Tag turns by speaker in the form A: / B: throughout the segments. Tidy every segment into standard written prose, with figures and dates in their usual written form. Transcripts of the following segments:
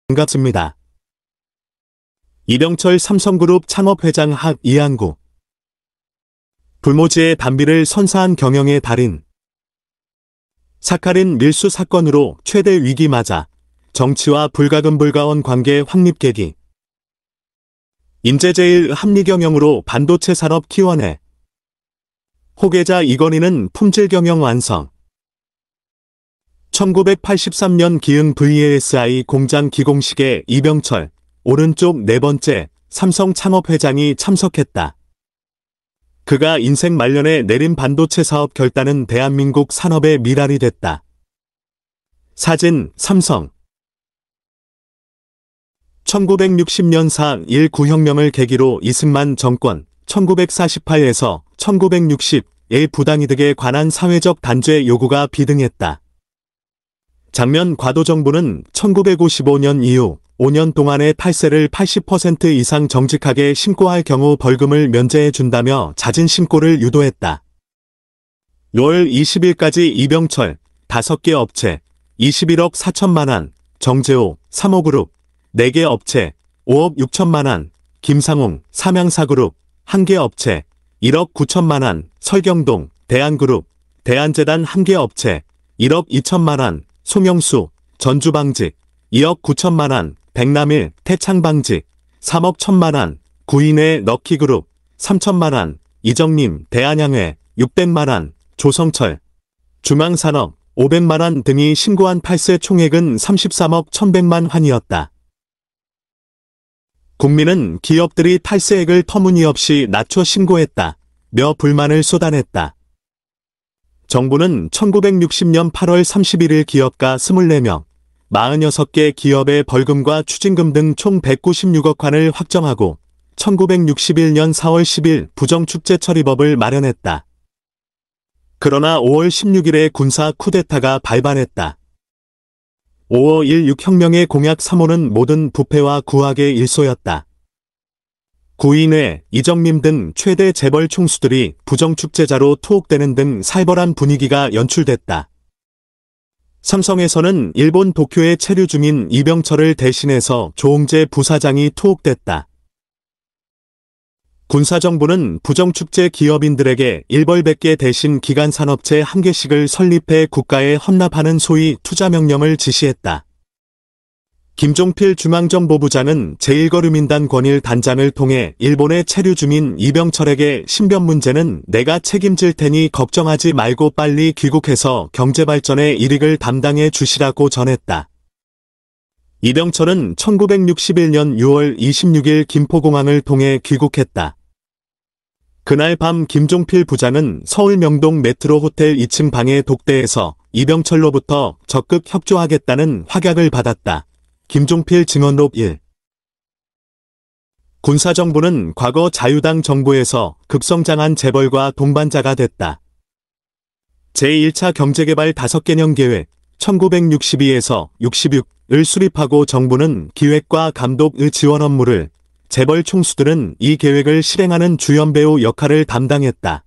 A: 반갑습니다. 이병철 삼성그룹 창업회장 학 이한구. 불모지의 단비를 선사한 경영의 달인. 사카린 밀수 사건으로 최대 위기 맞아 정치와 불가근 관계 확립 계기. 인재제일 합리경영으로 반도체 산업 키워내. 호계자 이건희는 품질 경영 완성. 1983년 기흥 VASI 공장 기공식에 이병철, 오른쪽 네 번째 삼성 창업회장이 참석했다. 그가 인생 말년에 내린 반도체 사업 결단은 대한민국 산업의 미랄이 됐다. 사진, 삼성. 1960년 4.19 혁명을 계기로 이승만 정권 1948에서 1960의 부당이득에 관한 사회적 단죄 요구가 비등했다. 장면 과도정부는 1955년 이후 5년 동안의 탈세를 80% 이상 정직하게 신고할 경우 벌금을 면제해준다며 잦은 신고를 유도했다. 6월 20일까지 이병철 5개 업체 21억 4천만 원, 정재호 3호그룹 4개 업체 5억 6천만 원, 김상웅 삼양사그룹 1개 업체 1억 9천만 원, 설경동 대한그룹 대한재단 1개 업체 1억 2천만 원, 송영수 전주방직 2억 9천만 원, 백남일 태창방직 3억 1천만 원, 구인회 럭키그룹 3천만 원, 이정림 대한양회 600만 원, 조성철 중앙산업 500만 원 등이 신고한 탈세 총액은 33억 1,100만 원이었다. 국민은 기업들이 탈세액을 터무니없이 낮춰 신고했다며 불만을 쏟아냈다. 정부는 1960년 8월 31일 기업가 24명, 46개 기업의 벌금과 추징금 등 총 196억 원을 확정하고 1961년 4월 10일 부정축제처리법을 마련했다. 그러나 5월 16일에 군사 쿠데타가 발발했다. 5.16 혁명의 공약 3호는 모든 부패와 구악의 일소였다. 구인회, 이정림 등 최대 재벌 총수들이 부정축제자로 투옥되는 등 살벌한 분위기가 연출됐다. 삼성에서는 일본 도쿄에 체류 중인 이병철을 대신해서 조홍재 부사장이 투옥됐다. 군사정부는 부정축제 기업인들에게 일벌백계 대신 기간산업체 1개씩을 설립해 국가에 헌납하는 소위 투자명령을 지시했다. 김종필 중앙정보부장은 제1거류민단 권일 단장을 통해 일본에 체류 중인 이병철에게 신변 문제는 내가 책임질 테니 걱정하지 말고 빨리 귀국해서 경제발전의 일익을 담당해 주시라고 전했다. 이병철은 1961년 6월 26일 김포공항을 통해 귀국했다. 그날 밤 김종필 부장은 서울 명동 메트로 호텔 2층 방의 독대에서 이병철로부터 적극 협조하겠다는 확약을 받았다. 김종필 증언록 1. 군사정부는 과거 자유당 정부에서 급성장한 재벌과 동반자가 됐다. 제1차 경제개발 5개년 계획 1962에서 66을 수립하고 정부는 기획과 감독의 지원 업무를, 재벌 총수들은 이 계획을 실행하는 주연배우 역할을 담당했다.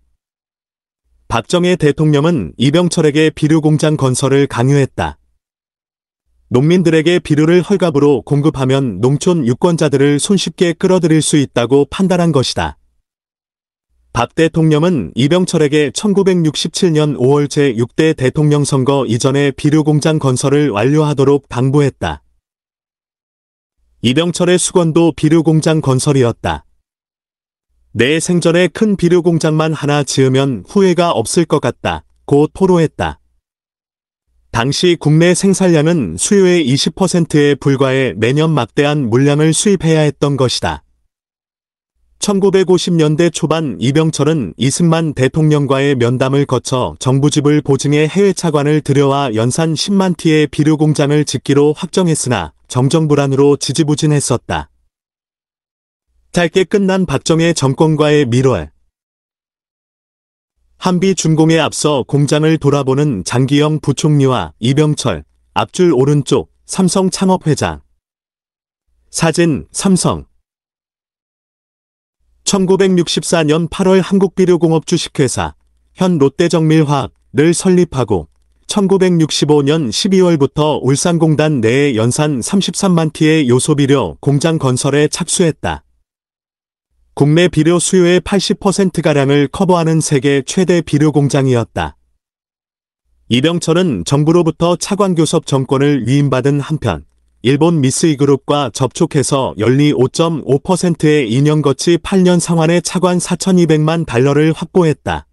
A: 박정희 대통령은 이병철에게 비료공장 건설을 강요했다. 농민들에게 비료를 헐값으로 공급하면 농촌 유권자들을 손쉽게 끌어들일 수 있다고 판단한 것이다. 박 대통령은 이병철에게 1967년 5월 제6대 대통령 선거 이전에 비료공장 건설을 완료하도록 당부했다. 이병철의 수건도 비료공장 건설이었다. 내 생전에 큰 비료공장만 하나 지으면 후회가 없을 것 같다 고 토로했다. 당시 국내 생산량은 수요의 20%에 불과해 매년 막대한 물량을 수입해야 했던 것이다. 1950년대 초반 이병철은 이승만 대통령과의 면담을 거쳐 정부 지불 보증에 해외 차관을 들여와 연산 10만 T의 비료공장을 짓기로 확정했으나 정정불안으로 지지부진했었다. 짧게 끝난 박정희 정권과의 밀월. 한비준공에 앞서 공장을 돌아보는 장기영 부총리와 이병철, 앞줄 오른쪽 삼성 창업회장. 사진, 삼성. 1964년 8월 한국비료공업 주식회사 현 롯데정밀화학을 설립하고 1965년 12월부터 울산공단 내에 연산 33만 T의 요소비료 공장 건설에 착수했다. 국내 비료 수요의 80%가량을 커버하는 세계 최대 비료 공장이었다. 이병철은 정부로부터 차관교섭 정권을 위임받은 한편 일본 미쓰이그룹과 접촉해서 연리 5.5%의 2년 거치 8년 상환의 차관 4,200만 달러를 확보했다.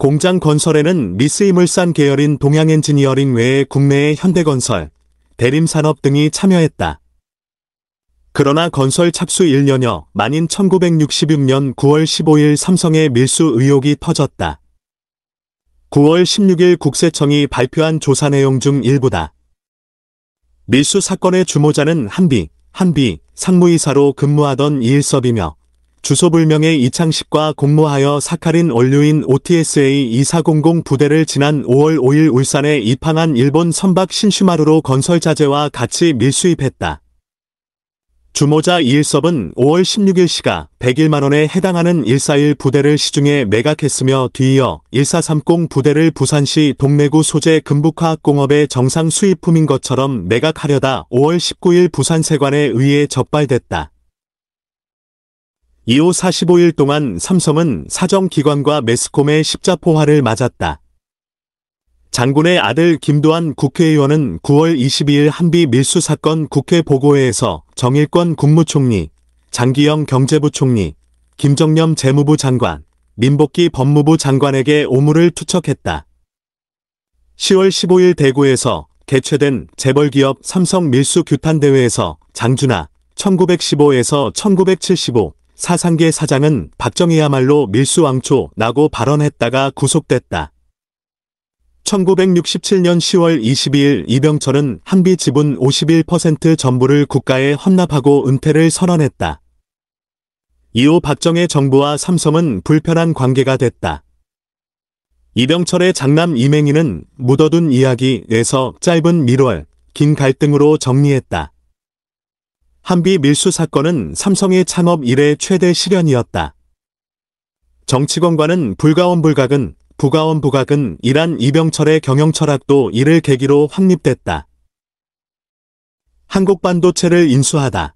A: 공장 건설에는 미쓰이물산 계열인 동양엔지니어링 외에 국내의 현대건설, 대림산업 등이 참여했다. 그러나 건설 착수 1년여 만인 1966년 9월 15일 삼성의 밀수 의혹이 터졌다. 9월 16일 국세청이 발표한 조사 내용 중 일부다. 밀수 사건의 주모자는 한비 상무이사로 근무하던 이일섭이며 주소불명의 이창식과 공모하여 사카린 원료인 OTSA 2400 부대를 지난 5월 5일 울산에 입항한 일본 선박 신슈마루로 건설 자재와 같이 밀수입했다. 주모자 이일섭은 5월 16일 시가 101만원에 해당하는 141 부대를 시중에 매각했으며 뒤이어 1430 부대를 부산시 동래구 소재 금북화학공업의 정상 수입품인 것처럼 매각하려다 5월 19일 부산세관에 의해 적발됐다. 이후 45일 동안 삼성은 사정기관과 매스콤의 십자포화를 맞았다. 장군의 아들 김두한 국회의원은 9월 22일 한비 밀수 사건 국회 보고회에서 정일권 국무총리, 장기영 경제부총리, 김정념 재무부 장관, 민복기 법무부 장관에게 오물을 투척했다. 10월 15일 대구에서 개최된 재벌기업 삼성 밀수 규탄대회에서 장준하 1915에서 1975 사상계 사장은 박정희야말로 밀수왕초라고 발언했다가 구속됐다. 1967년 10월 22일 이병철은 한비 지분 51% 전부를 국가에 헌납하고 은퇴를 선언했다. 이후 박정희 정부와 삼성은 불편한 관계가 됐다. 이병철의 장남 이맹희는 묻어둔 이야기에서 짧은 밀월, 긴 갈등으로 정리했다. 한비 밀수 사건은 삼성의 창업 이래 최대 시련이었다. 정치권과는 불가원불각은 부가원부각은 이란 이병철의 경영 철학도 이를 계기로 확립됐다. 한국반도체를 인수하다.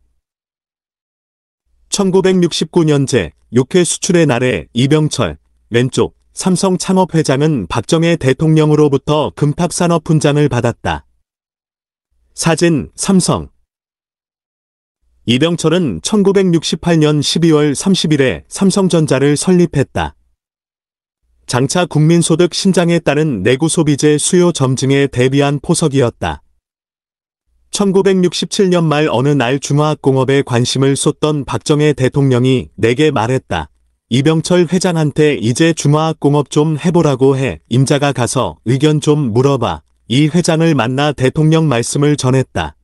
A: 1969년제 6회 수출의 날에 이병철 왼쪽 삼성 창업회장은 박정희 대통령으로부터 금탁산업훈장을 받았다. 사진 삼성 이병철은 1968년 12월 30일에 삼성전자를 설립했다. 장차 국민소득 신장에 따른 내구 소비재 수요 점증에 대비한 포석이었다. 1967년 말 어느 날 중화학공업에 관심을 쏟던 박정희 대통령이 내게 말했다. 이병철 회장한테 이제 중화학공업 좀 해보라고 해. 임자가 가서 의견 좀 물어봐. 이 회장을 만나 대통령 말씀을 전했다.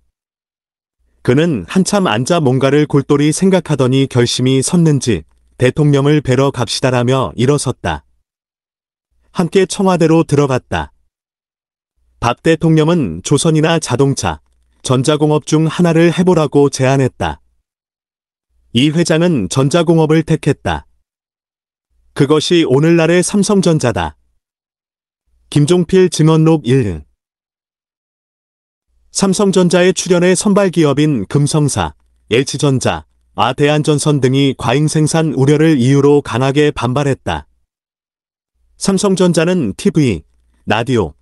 A: 그는 한참 앉아 뭔가를 골똘히 생각하더니 결심이 섰는지 대통령을 뵈러 갑시다라며 일어섰다. 함께 청와대로 들어갔다. 박 대통령은 조선이나 자동차, 전자공업 중 하나를 해보라고 제안했다. 이 회장은 전자공업을 택했다. 그것이 오늘날의 삼성전자다. 김종필 증언록 1. 삼성전자의 출연해 선발기업인 금성사, LG전자, 대한전선 등이 과잉생산 우려를 이유로 강하게 반발했다. 삼성전자는 TV, 라디오,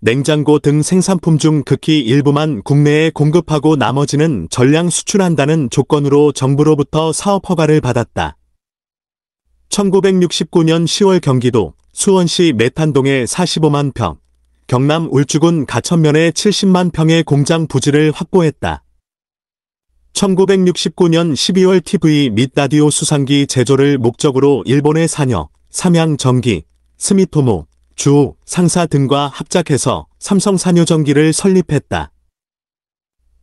A: 냉장고 등 생산품 중 극히 일부만 국내에 공급하고 나머지는 전량 수출한다는 조건으로 정부로부터 사업 허가를 받았다. 1969년 10월 경기도 수원시 메탄동에 45만 평, 경남 울주군 가천면에 70만 평의 공장 부지를 확보했다. 1969년 12월 TV 및 라디오 수상기 제조를 목적으로 일본의 산여, 삼양전기, 스미토모, 주, 상사 등과 합작해서 삼성 산요전기를 설립했다.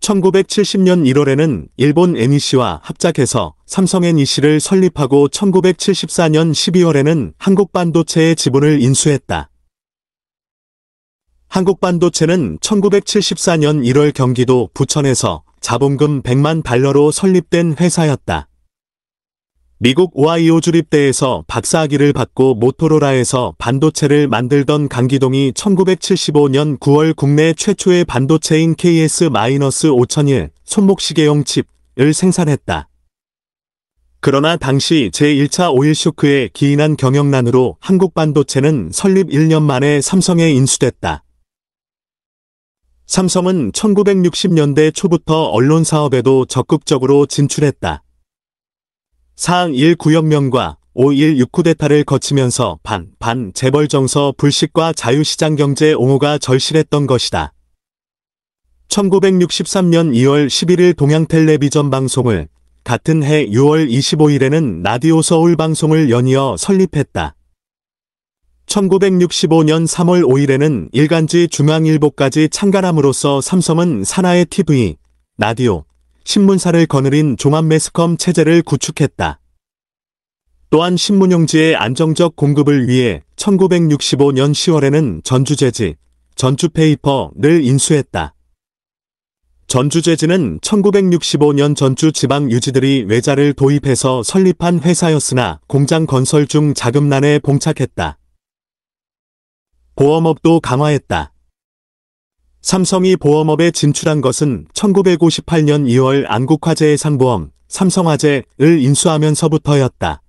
A: 1970년 1월에는 일본 NEC와 합작해서 삼성 NEC를 설립하고 1974년 12월에는 한국반도체의 지분을 인수했다. 한국반도체는 1974년 1월 경기도 부천에서 자본금 100만 달러로 설립된 회사였다. 미국 오하이오 주립대에서 박사학위를 받고 모토로라에서 반도체를 만들던 강기동이 1975년 9월 국내 최초의 반도체인 KS-5001 손목시계용 칩을 생산했다. 그러나 당시 제1차 오일 쇼크에 기인한 경영난으로 한국 반도체는 설립 1년 만에 삼성에 인수됐다. 삼성은 1960년대 초부터 언론 사업에도 적극적으로 진출했다. 4.1 구혁명과 5.16 쿠데타를 거치면서 재벌 정서 불식과 자유시장 경제 옹호가 절실했던 것이다. 1963년 2월 11일 동양텔레비전 방송을, 같은 해 6월 25일에는 라디오 서울 방송을 연이어 설립했다. 1965년 3월 5일에는 일간지 중앙일보까지 창간함으로써 삼성은 산하의 TV, 라디오, 신문사를 거느린 종합 매스컴 체제를 구축했다. 또한 신문용지의 안정적 공급을 위해 1965년 10월에는 전주재지, 전주페이퍼를 인수했다. 전주재지는 1965년 전주지방유지들이 외자를 도입해서 설립한 회사였으나 공장 건설 중 자금난에 봉착했다. 보험업도 강화했다. 삼성이 보험업에 진출한 것은 1958년 2월 안국화재의 상보험, 삼성화재를 인수하면서부터였다.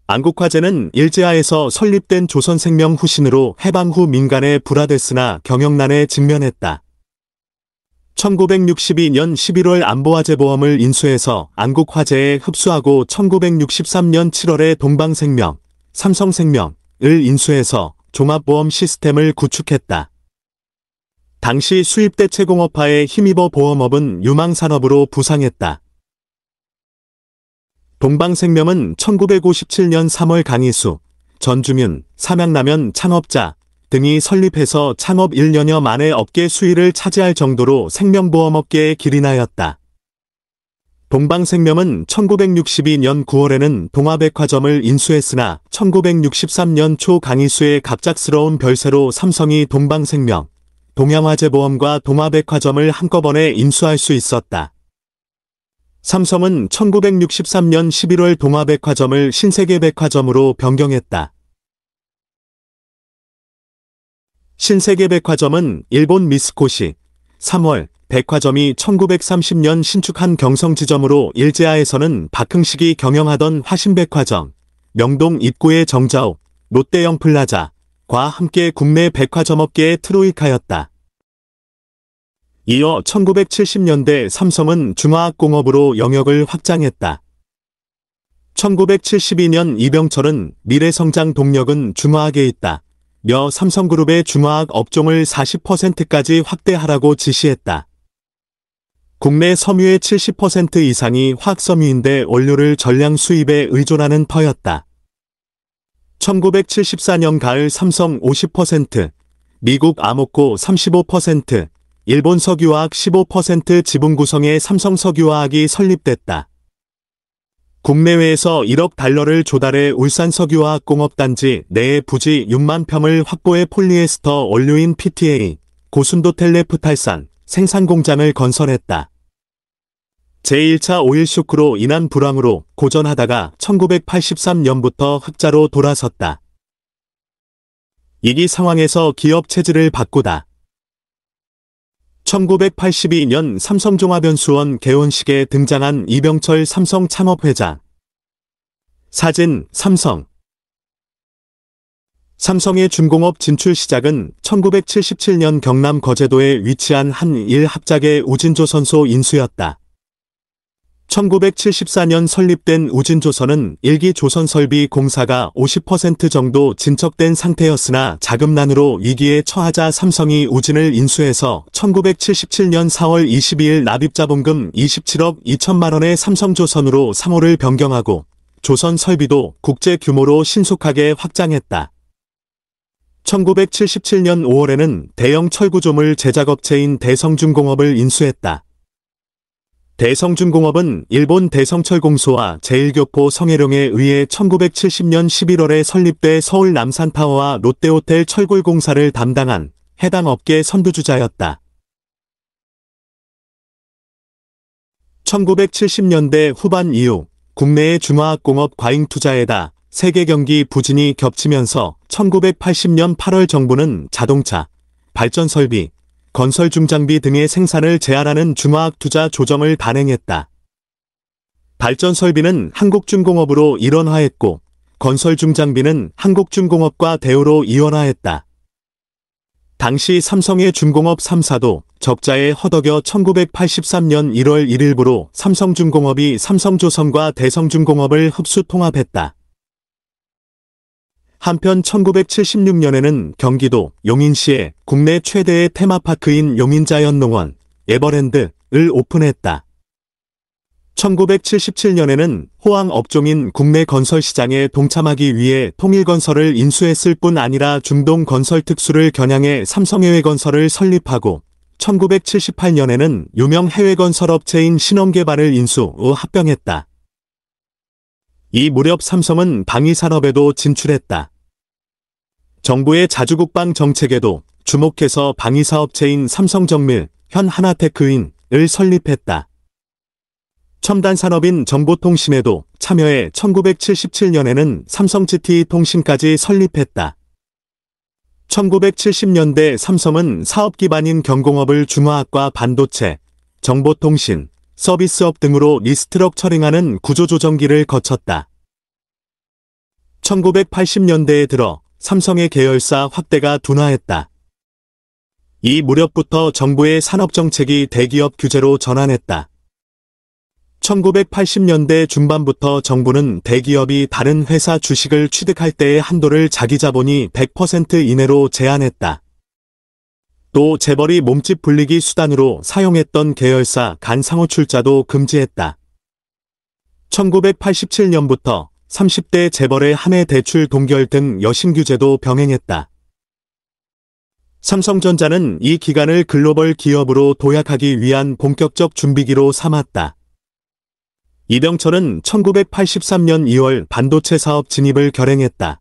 A: 안국화재는 일제하에서 설립된 조선생명 후신으로 해방 후 민간에 불화됐으나 경영난에 직면했다. 1962년 11월 안보화재보험을 인수해서 안국화재에 흡수하고 1963년 7월에 동방생명, 삼성생명을 인수해서 종합보험 시스템을 구축했다. 당시 수입대 채공업화에 힘입어 보험업은 유망산업으로 부상했다. 동방생명은 1957년 3월 강희수, 전주문, 삼양라면 창업자 등이 설립해서 창업 1년여 만에 업계 수위를 차지할 정도로 생명보험업계에 기린하였다. 동방생명은 1962년 9월에는 동아백화점을 인수했으나 1963년 초 강희수의 갑작스러운 별세로 삼성이 동방생명, 동양화재보험과 동아백화점을 한꺼번에 인수할 수 있었다. 삼성은 1963년 11월 동아백화점을 신세계백화점으로 변경했다. 신세계백화점은 일본 미쓰코시, 3월, 백화점이 1930년 신축한 경성지점으로 일제하에서는 박흥식이 경영하던 화신백화점, 명동 입구의 정자옥, 롯데영플라자과 함께 국내 백화점업계의 트로이카였다. 이어 1970년대 삼성은 중화학공업으로 영역을 확장했다. 1972년 이병철은 미래성장 동력은 중화학에 있다. 며 삼성그룹의 중화학 업종을 40%까지 확대하라고 지시했다. 국내 섬유의 70% 이상이 화학섬유인데 원료를 전량 수입에 의존하는 터였다. 1974년 가을 삼성 50%, 미국 아모코 35%, 일본 석유화학 15% 지분 구성의 삼성석유화학이 설립됐다. 국내외에서 1억 달러를 조달해 울산석유화학공업단지 내에 부지 6만 평을 확보해 폴리에스터 원료인 PTA, 고순도 텔레프탈산, 생산공장을 건설했다. 제1차 오일 쇼크로 인한 불황으로 고전하다가 1983년부터 흑자로 돌아섰다. 이기 상황에서 기업 체질을 바꾸다. 1982년 삼성종합연수원 개원식에 등장한 이병철 삼성 창업회장. 사진, 삼성. 삼성의 중공업 진출 시작은 1977년 경남 거제도에 위치한 한일 합작의 우진조선소 인수였다. 1974년 설립된 우진조선은 1기 조선설비공사가 50% 정도 진척된 상태였으나 자금난으로 위기에 처하자 삼성이 우진을 인수해서 1977년 4월 22일 납입자본금 27억 2천만 원의 삼성조선으로 상호를 변경하고 조선설비도 국제 규모로 신속하게 확장했다. 1977년 5월에는 대형 철구조물 제작업체인 대성중공업을 인수했다. 대성중공업은 일본 대성철공소와 제1교포 성혜룡에 의해 1970년 11월에 설립돼 서울 남산타워와 롯데호텔 철골공사를 담당한 해당 업계 선두주자였다. 1970년대 후반 이후 국내의 중화학공업 과잉 투자에다 세계 경기 부진이 겹치면서 1980년 8월 정부는 자동차, 발전 설비, 건설 중장비 등의 생산을 제한하는 중화학 투자 조정을 단행했다. 발전 설비는 한국중공업으로 일원화했고 건설 중장비는 한국중공업과 대우로 이원화했다. 당시 삼성의 중공업 3사도 적자에 허덕여 1983년 1월 1일부로 삼성중공업이 삼성조선과 대성중공업을 흡수 통합했다. 한편 1976년에는 경기도 용인시에 국내 최대의 테마파크인 용인자연농원 에버랜드를 오픈했다. 1977년에는 호황 업종인 국내 건설 시장에 동참하기 위해 통일건설을 인수했을 뿐 아니라 중동 건설 특수를 겨냥해 삼성해외건설을 설립하고 1978년에는 유명 해외건설업체인 신원개발을 인수 후 합병했다. 이 무렵 삼성은 방위산업에도 진출했다. 정부의 자주국방 정책에도 주목해서 방위사업체인 삼성정밀, 현 하나테크인을 설립했다. 첨단산업인 정보통신에도 참여해 1977년에는 삼성GT 통신까지 설립했다. 1970년대 삼성은 사업 기반인 경공업을 중화학과 반도체, 정보통신, 서비스업 등으로 리스트럭처링하는 구조조정기를 거쳤다. 1980년대에 들어 삼성의 계열사 확대가 둔화했다. 이 무렵부터 정부의 산업정책이 대기업 규제로 전환했다. 1980년대 중반부터 정부는 대기업이 다른 회사 주식을 취득할 때의 한도를 자기 자본이 100% 이내로 제한했다. 또 재벌이 몸집 불리기 수단으로 사용했던 계열사 간 상호 출자도 금지했다. 1987년부터 30대 재벌의 한 해 대출 동결 등 여신 규제도 병행했다. 삼성전자는 이 기간을 글로벌 기업으로 도약하기 위한 본격적 준비기로 삼았다. 이병철은 1983년 2월 반도체 사업 진입을 결행했다.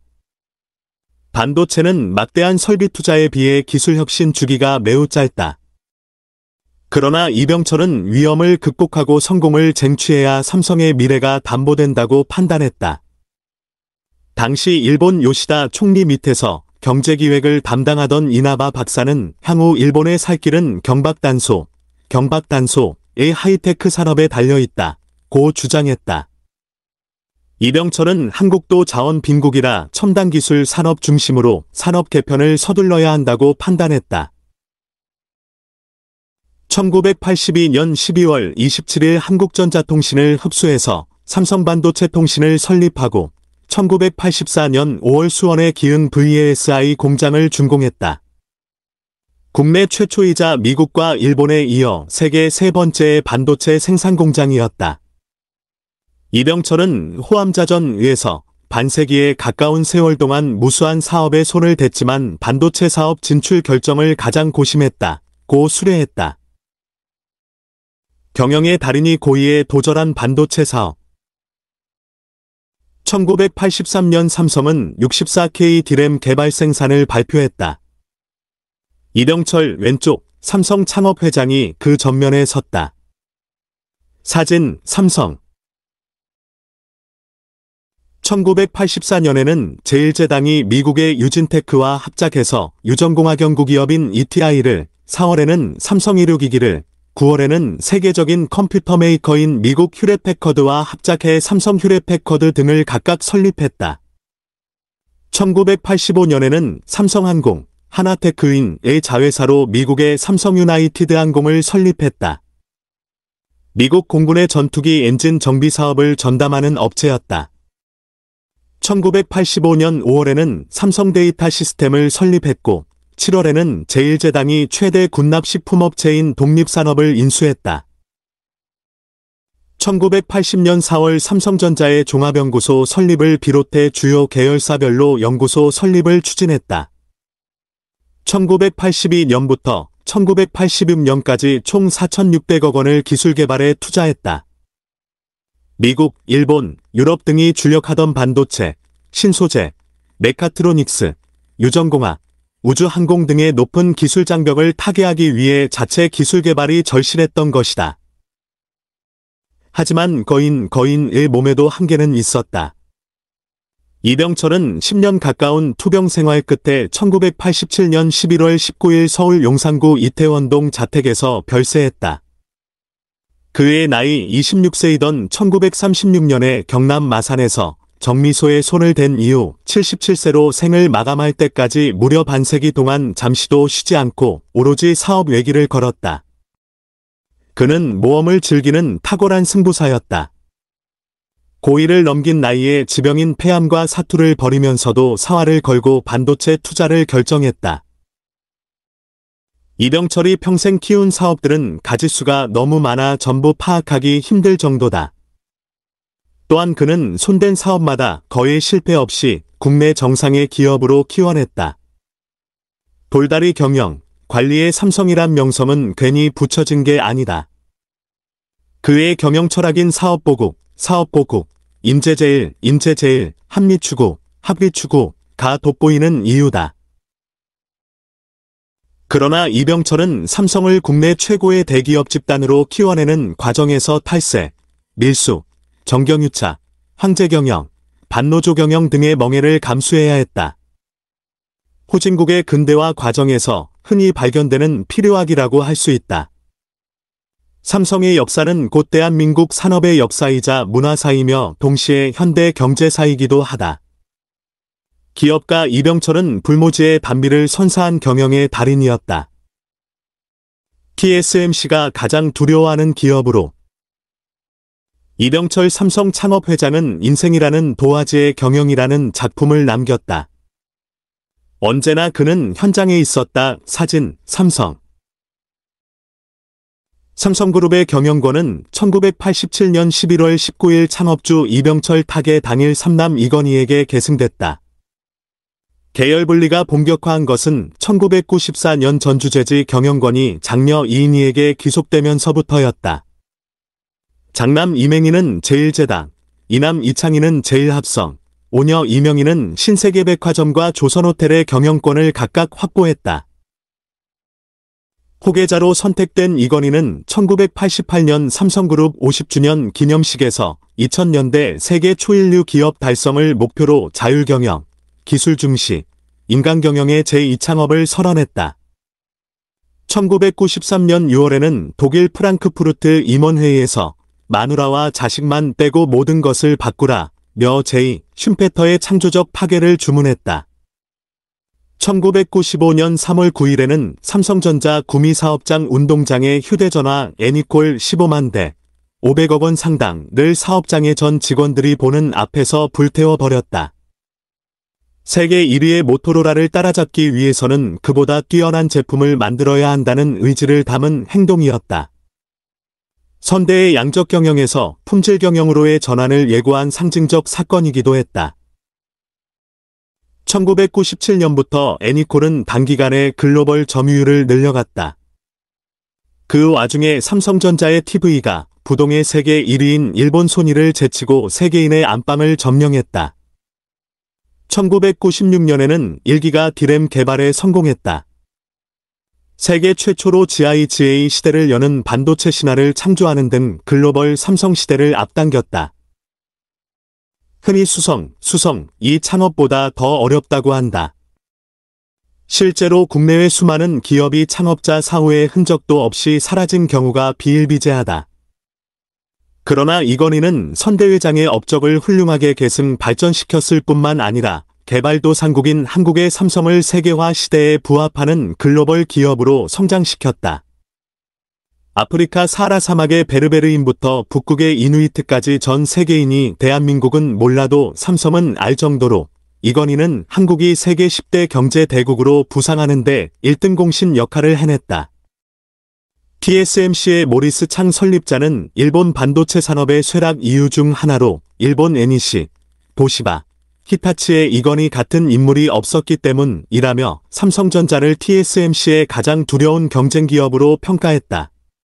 A: 반도체는 막대한 설비 투자에 비해 기술 혁신 주기가 매우 짧다. 그러나 이병철은 위험을 극복하고 성공을 쟁취해야 삼성의 미래가 담보된다고 판단했다. 당시 일본 요시다 총리 밑에서 경제기획을 담당하던 이나바 박사는 향후 일본의 살 길은 경박단소의 하이테크 산업에 달려있다. 고 주장했다. 이병철은 한국도 자원 빈국이라 첨단기술 산업 중심으로 산업 개편을 서둘러야 한다고 판단했다. 1982년 12월 27일 한국전자통신을 흡수해서 삼성반도체 통신을 설립하고 1984년 5월 수원에 기흥 VASI 공장을 준공했다. 국내 최초이자 미국과 일본에 이어 세계 세 번째의 반도체 생산 공장이었다. 이병철은 호암자전에서 반세기에 가까운 세월 동안 무수한 사업에 손을 댔지만 반도체 사업 진출 결정을 가장 고심했다. 고 수뢰했다. 경영의 달인이 고의에 도전한 반도체 사업. 1983년 삼성은 64K D램 개발 생산을 발표했다. 이병철 왼쪽 삼성 창업회장이 그 전면에 섰다. 사진 삼성 1984년에는 제1제당이 미국의 유진테크와 합작해서 유전공학연구 기업인 ETI를, 4월에는 삼성 의료기기를, 9월에는 세계적인 컴퓨터 메이커인 미국 휴렛패커드와 합작해 삼성 휴렛패커드 등을 각각 설립했다. 1985년에는 삼성항공, 하나테크인의 자회사로 미국의 삼성 유나이티드 항공을 설립했다. 미국 공군의 전투기 엔진 정비 사업을 전담하는 업체였다. 1985년 5월에는 삼성 데이터 시스템을 설립했고 7월에는 제1제당이 최대 군납식품업체인 독립산업을 인수했다. 1980년 4월 삼성전자의 종합연구소 설립을 비롯해 주요 계열사별로 연구소 설립을 추진했다. 1982년부터 1986년까지 총 4,600억 원을 기술 개발에 투자했다. 미국, 일본, 유럽 등이 주력하던 반도체, 신소재, 메카트로닉스, 유전공학, 우주항공 등의 높은 기술 장벽을 타개하기 위해 자체 기술 개발이 절실했던 것이다. 하지만 거인의 몸에도 한계는 있었다. 이병철은 10년 가까운 투병 생활 끝에 1987년 11월 19일 서울 용산구 이태원동 자택에서 별세했다. 그의 나이 26세이던 1936년에 경남 마산에서 정미소의 손을 댄 이후 77세로 생을 마감할 때까지 무려 반세기 동안 잠시도 쉬지 않고 오로지 사업 외길을 걸었다. 그는 모험을 즐기는 탁월한 승부사였다. 고1을 넘긴 나이에 지병인 폐암과 사투를 벌이면서도 사활을 걸고 반도체 투자를 결정했다. 이병철이 평생 키운 사업들은 가짓수가 너무 많아 전부 파악하기 힘들 정도다. 또한 그는 손댄 사업마다 거의 실패 없이 국내 정상의 기업으로 키워냈다. 돌다리 경영, 관리의 삼성이란 명성은 괜히 붙여진 게 아니다. 그의 경영 철학인 사업보국, 인재제일, 합리추구, 합리추구가 돋보이는 이유다. 그러나 이병철은 삼성을 국내 최고의 대기업 집단으로 키워내는 과정에서 탈세, 밀수, 정경유착, 황제경영, 반노조 경영 등의 멍해를 감수해야 했다. 후진국의 근대화 과정에서 흔히 발견되는 필요악이라고 할 수 있다. 삼성의 역사는 곧 대한민국 산업의 역사이자 문화사이며 동시에 현대 경제사이기도 하다. 기업가 이병철은 불모지의 단비를 선사한 경영의 달인이었다. TSMC가 가장 두려워하는 기업으로 이병철 삼성 창업회장은 인생이라는 도화지의 경영이라는 작품을 남겼다. 언제나 그는 현장에 있었다. 사진, 삼성. 삼성그룹의 경영권은 1987년 11월 19일 창업주 이병철 타계 당일 삼남 이건희에게 계승됐다. 계열 분리가 본격화한 것은 1994년 전주제지 경영권이 장녀 이인희에게 귀속되면서부터였다. 장남 이맹희는 제1제당, 이남 이창희는 제1합성, 오녀 이명희는 신세계백화점과 조선호텔의 경영권을 각각 확보했다. 후계자로 선택된 이건희는 1988년 삼성그룹 50주년 기념식에서 2000년대 세계 초일류 기업 달성을 목표로 자율경영, 기술 중시, 인간경영의 제2창업을 선언했다. 1993년 6월에는 독일 프랑크푸르트 임원회의에서 마누라와 자식만 빼고 모든 것을 바꾸라 며 제2 슌페터의 창조적 파괴를 주문했다. 1995년 3월 9일에는 삼성전자 구미사업장 운동장에 휴대전화 애니콜 15만 대, 500억 원 상당을 사업장의 전 직원들이 보는 앞에서 불태워버렸다. 세계 1위의 모토로라를 따라잡기 위해서는 그보다 뛰어난 제품을 만들어야 한다는 의지를 담은 행동이었다. 선대의 양적 경영에서 품질 경영으로의 전환을 예고한 상징적 사건이기도 했다. 1997년부터 애니콜은 단기간에 글로벌 점유율을 늘려갔다. 그 와중에 삼성전자의 TV가 부동의 세계 1위인 일본 소니를 제치고 세계인의 안방을 점령했다. 1996년에는 1기가 D램 개발에 성공했다. 세계 최초로 GIGA 시대를 여는 반도체 신화를 창조하는 등 글로벌 삼성 시대를 앞당겼다. 흔히 수성, 이 창업보다 더 어렵다고 한다. 실제로 국내외 수많은 기업이 창업자 사후의 흔적도 없이 사라진 경우가 비일비재하다. 그러나 이건희는 선대회장의 업적을 훌륭하게 계승 발전시켰을 뿐만 아니라 개발도상국인 한국의 삼성을 세계화 시대에 부합하는 글로벌 기업으로 성장시켰다. 아프리카 사하라 사막의 베르베르인부터 북극의 이누이트까지 전 세계인이 대한민국은 몰라도 삼성은 알 정도로 이건희는 한국이 세계 10대 경제 대국으로 부상하는 데 1등 공신 역할을 해냈다. TSMC의 모리스 창 설립자는 일본 반도체 산업의 쇠락 이유 중 하나로 일본 NEC, 도시바, 히타치에 이건희 같은 인물이 없었기 때문이라며 삼성전자를 TSMC의 가장 두려운 경쟁 기업으로 평가했다.